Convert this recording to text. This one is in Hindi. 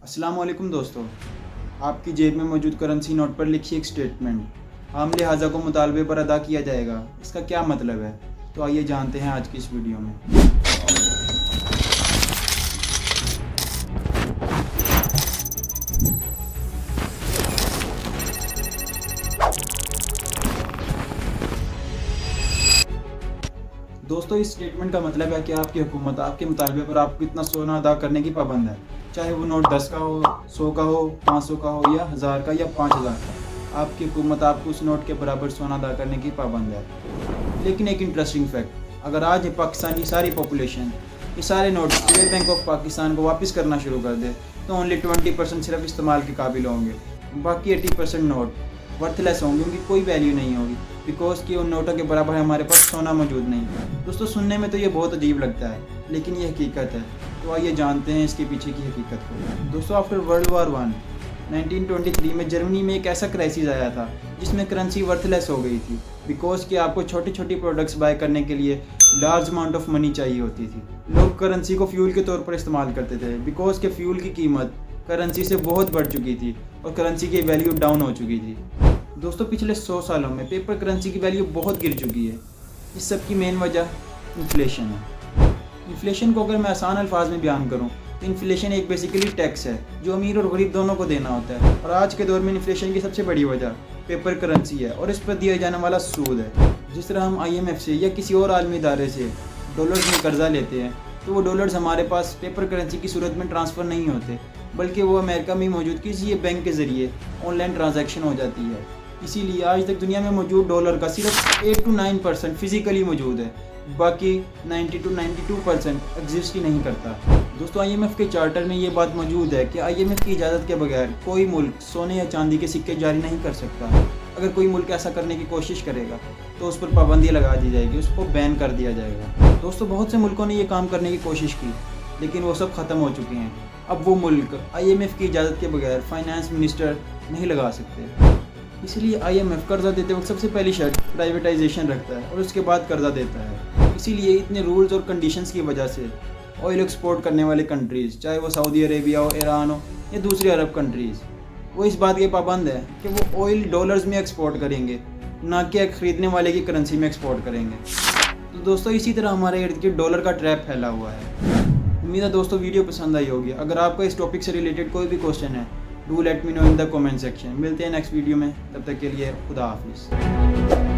अस्सलाम वालेकुम दोस्तों, आपकी जेब में मौजूद करेंसी नोट पर लिखी एक स्टेटमेंट आम लिहाजा को मुतालबे पर अदा किया जाएगा। इसका क्या मतलब है? तो आइए जानते हैं आज की इस वीडियो में। दोस्तों, इस स्टेटमेंट का मतलब है कि आपकी हुकूमत आपके मुतालबे पर आपको इतना सोना अदा करने की पाबंद है, चाहे वो नोट 10 का हो, 100 का हो, 500 का हो या 1000 का या 5000 का। आपकी हुकूमत आपको उस नोट के बराबर सोना अदा करने की पाबंद है। लेकिन एक इंटरेस्टिंग फैक्ट, अगर आज पाकिस्तानी सारी पॉपुलेशन ये सारे note state bank of Pakistan को वापस करना शुरू कर दे तो ओनली 20% सिर्फ इस्तेमाल के काबिल होंगे। बाकी 80% नोट वर्थलेस होंगे, उनकी कोई वैल्यू नहीं होगी, बिकॉज कि उन नोटों के बराबर हमारे पास सोना मौजूद नहीं है। दोस्तों, सुनने में तो ये बहुत अजीब लगता है, लेकिन ये हकीकत है। तो आइए जानते हैं इसके पीछे की हकीकत को। दोस्तों, आफ्टर वर्ल्ड वॉर 1 1923 में जर्मनी में एक ऐसा क्राइसिस आया था जिसमें करेंसी वर्थलेस हो गई थी, बिकॉज कि आपको छोटी छोटी प्रोडक्ट्स बाय करने के लिए लार्ज अमाउंट ऑफ मनी चाहिए होती थी। लोग करेंसी को फ्यूल के तौर पर इस्तेमाल करते थे, बिकॉज के फ्यूल की कीमत करेंसी से बहुत बढ़ चुकी थी और करेंसी की वैल्यू डाउन हो चुकी थी। दोस्तों, पिछले 100 सालों में पेपर करेंसी की वैल्यू बहुत गिर चुकी है। इस सब की मेन वजह इन्फ्लेशन है। इन्फ्लेशन को अगर मैं आसान अल्फाज में बयान करूं तो इन्फ्लेशन एक बेसिकली टैक्स है जो अमीर और गरीब दोनों को देना होता है, और आज के दौर में इन्फ्लेशन की सबसे बड़ी वजह पेपर करेंसी है और इस पर दिया जाने वाला सूद है। जिस तरह हम IMF से या किसी और आलमी इदारे से डॉलर्स में कर्जा लेते हैं तो वो डॉलर्स हमारे पास पेपर करेंसी की सूरत में ट्रांसफ़र नहीं होते, बल्कि वो अमेरिका में मौजूद किसी बैंक के ज़रिए ऑनलाइन ट्रांजैक्शन हो जाती है। इसीलिए आज तक दुनिया में मौजूद डॉलर का सिर्फ 8 to 9% फिजिकली मौजूद है, बाकी 90 to 92% एग्जिस्ट ही नहीं करता। दोस्तों, IMF के चार्टर में ये बात मौजूद है कि IMF की इजाज़त के बगैर कोई मुल्क सोने या चांदी के सिक्के जारी नहीं कर सकता। अगर कोई मुल्क ऐसा करने की कोशिश करेगा तो उस पर पाबंदी लगा दी जाएगी, उसको बैन कर दिया जाएगा। दोस्तों, बहुत से मुल्कों ने ये काम करने की कोशिश की, लेकिन वो सब ख़त्म हो चुके हैं। अब वो मुल्क IMF की इजाज़त के बगैर फाइनेंस मिनिस्टर नहीं लगा सकते। इसलिए IMF कर्जा देते वक्त सबसे पहली शर्त प्राइवेटाइजेशन रखता है और उसके बाद कर्जा देता है। इसीलिए इतने रूल्स और कंडीशंस की वजह से ऑयल एक्सपोर्ट करने वाले कंट्रीज़, चाहे वो सऊदी अरेबिया हो, ईरान हो या दूसरी अरब कंट्रीज़, वो इस बात के पाबंद है कि वो ऑयल डॉलर्स में एक्सपोर्ट करेंगे, ना कि ख़रीदने वाले की करेंसी में एक्सपोर्ट करेंगे। तो दोस्तों, इसी तरह हमारे इर्द गिर्द डॉलर का ट्रैप फैला हुआ है। उम्मीद है दोस्तों वीडियो पसंद आई होगी। अगर आपका इस टॉपिक से रिलेटेड कोई भी क्वेश्चन है, do let me know in the comment section. मिलते हैं नेक्स्ट वीडियो में, तब तक के लिए खुदा हाफिज़।